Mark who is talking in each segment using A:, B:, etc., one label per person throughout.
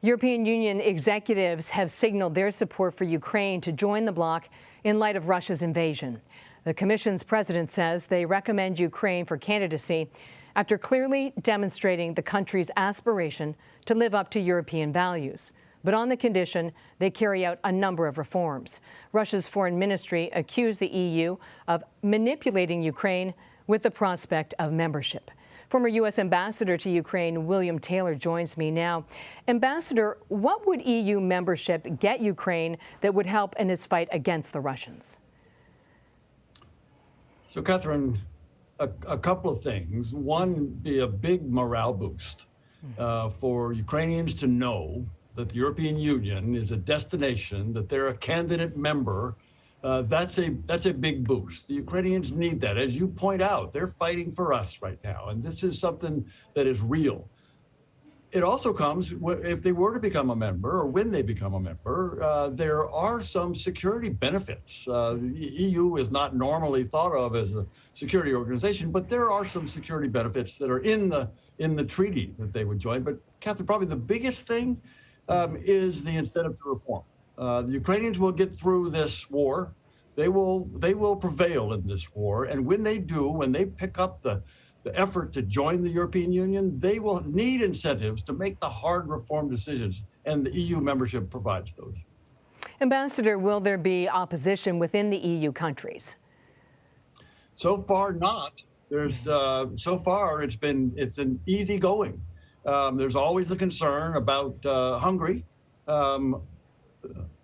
A: European Union executives have signaled their support for Ukraine to join the bloc in light of Russia's invasion. The Commission's president says they recommend Ukraine for candidacy after clearly demonstrating the country's aspiration to live up to European values, but on the condition they carry out a number of reforms. Russia's foreign ministry accused the EU of manipulating Ukraine with the prospect of membership. Former U.S. Ambassador to Ukraine, William Taylor, joins me now. Ambassador, what would EU membership get Ukraine that would help in its fight against the Russians?
B: So, Catherine, a couple of things. One, be a big morale boost for Ukrainians to know that the European Union is a destination, that they're a candidate member. That's a big boost. The Ukrainians need that. As you point out, they're fighting for us right now, and this is something that is real. It also comes, if they were to become a member, or when they become a member, there are some security benefits. The EU is not normally thought of as a security organization, but there are some security benefits that are in the treaty that they would join. But Catherine, probably the biggest thing is the incentive to reform. The Ukrainians will get through this war. They will prevail in this war. And when they do, when they pick up the effort to join the European Union, they will need incentives to make the hard reform decisions. And the EU membership provides those.
A: Ambassador, will there be opposition within the EU countries?
B: So far, not. So far it's an easy going. There's always a concern about Hungary.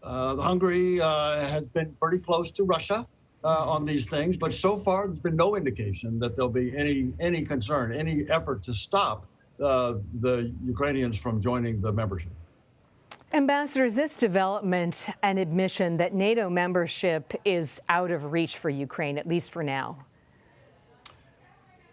B: Hungary has been pretty close to Russia on these things, but so far there's been no indication that there'll be any concern, any effort to stop the Ukrainians from joining the membership.
A: Ambassador, is this development an admission that NATO membership is out of reach for Ukraine, at least for now?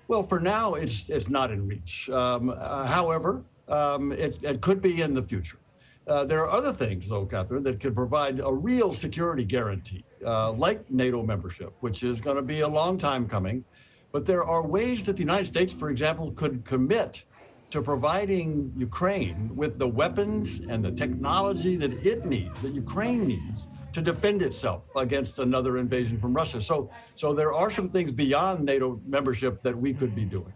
B: Well, for now, it's not in reach. However, it could be in the future. There are other things, though, Catherine, that could provide a real security guarantee, like NATO membership, which is going to be a long time coming. But there are ways that the United States, for example, could commit to providing Ukraine with the weapons and the technology that it needs, that Ukraine needs, to defend itself against another invasion from Russia. So there are some things beyond NATO membership that we could be doing.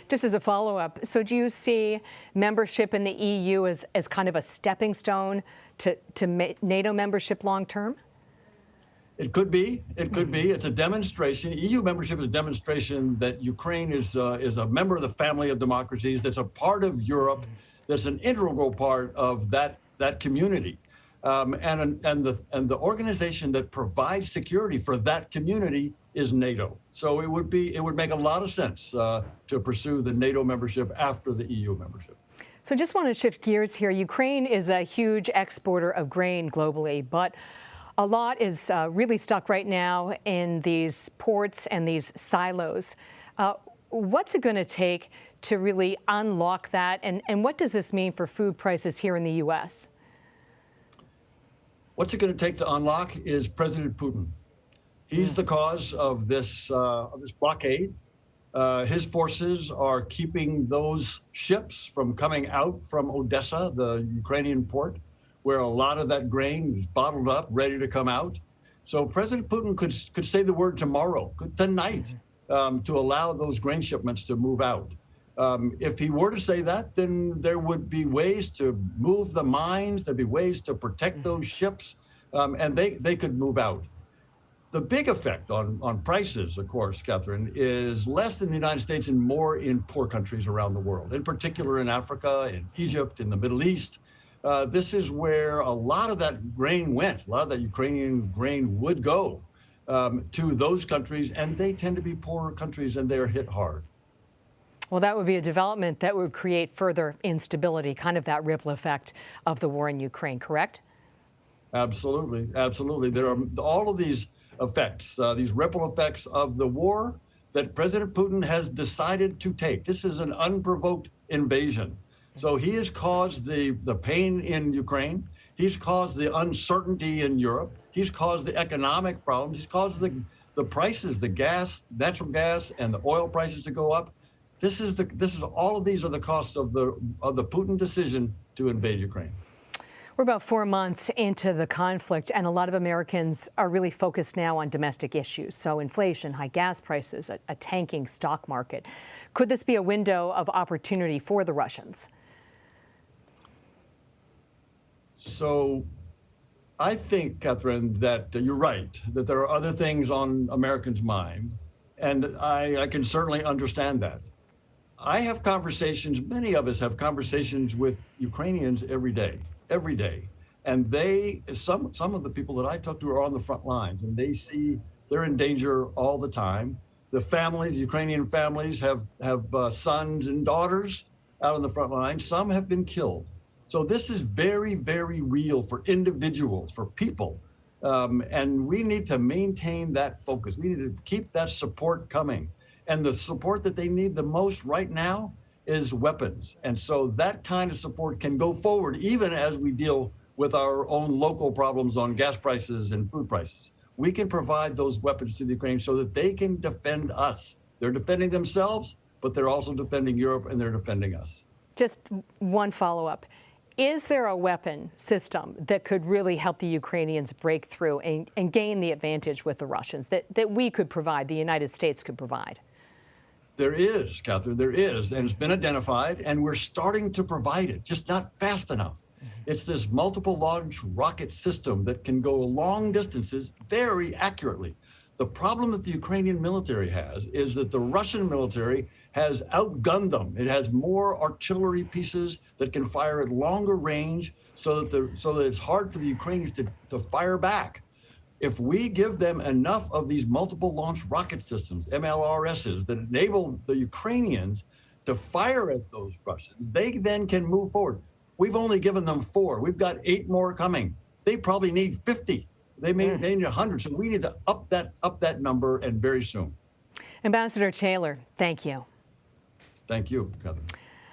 A: Just as a follow-up, so do you see membership in the EU as kind of a stepping stone to NATO membership long term?
B: It could be. It could be. It's a demonstration. EU membership is a demonstration that Ukraine is a member of the family of democracies, that's a part of Europe, that's an integral part of that community. And the organization that provides security for that community is NATO. So it would make a lot of sense to pursue the NATO membership after the EU membership.
A: So just want to shift gears here. Ukraine is a huge exporter of grain globally, but a lot is really stuck right now in these ports and these silos. What's it going to take to really unlock that? And what does this mean for food prices here in the U.S.?
B: What's it going to take to unlock is President Putin. He's the cause of this blockade. His forces are keeping those ships from coming out from Odessa, the Ukrainian port, where a lot of that grain is bottled up, ready to come out. So President Putin could say the word tomorrow, tonight, to allow those grain shipments to move out. If he were to say that, then there would be ways to move the mines, there'd be ways to protect those ships, and they could move out. The big effect on prices, of course, Catherine, is less in the United States and more in poor countries around the world, in particular in Africa, in Egypt, in the Middle East. This is where a lot of that grain went, a lot of that Ukrainian grain would go to those countries, and they tend to be poorer countries and they're hit hard.
A: Well, that would be a development that would create further instability, kind of that ripple effect of the war in Ukraine, correct?
B: Absolutely, absolutely. There are all of these effects, these ripple effects of the war that President Putin has decided to take. This is an unprovoked invasion. So he has caused the pain in Ukraine. He's caused the uncertainty in Europe. He's caused the economic problems. He's caused the prices, the gas, natural gas, and the oil prices to go up. All of these are the costs of the Putin decision to invade Ukraine.
A: We're about 4 months into the conflict, and a lot of Americans are really focused now on domestic issues. So inflation, high gas prices, a tanking stock market. Could this be a window of opportunity for the Russians?
B: So I think, Catherine, that you're right, that there are other things on Americans' mind, and I can certainly understand that. I have conversations, many of us have conversations with Ukrainians every day. And some of the people that I talk to are on the front lines, and they see they're in danger all the time. The families, Ukrainian families have sons and daughters out on the front line. Some have been killed. So this is very, very real for individuals, for people. And we need to maintain that focus. We need to keep that support coming. And the support that they need the most right now is weapons. And so that kind of support can go forward even as we deal with our own local problems on gas prices and food prices. We can provide those weapons to the Ukraine so that they can defend us. They're defending themselves, but they're also defending Europe, and they're defending us.
A: Just one follow-up. Is there a weapon system that could really help the Ukrainians break through and gain the advantage with the Russians that we could provide, the United States could provide?
B: There is, Catherine, there is, and it's been identified, and we're starting to provide it, just not fast enough. It's this multiple launch rocket system that can go long distances very accurately. The problem that the Ukrainian military has is that the Russian military has outgunned them. It has more artillery pieces that can fire at longer range so that it's hard for the Ukrainians to fire back. If we give them enough of these multiple launch rocket systems, MLRSs, that enable the Ukrainians to fire at those Russians, they then can move forward. We've only given them 4. We've got 8 more coming. They probably need 50. They may need 100. So we need to up that number, and very soon.
A: Ambassador Taylor, thank you.
B: Thank you, Catherine.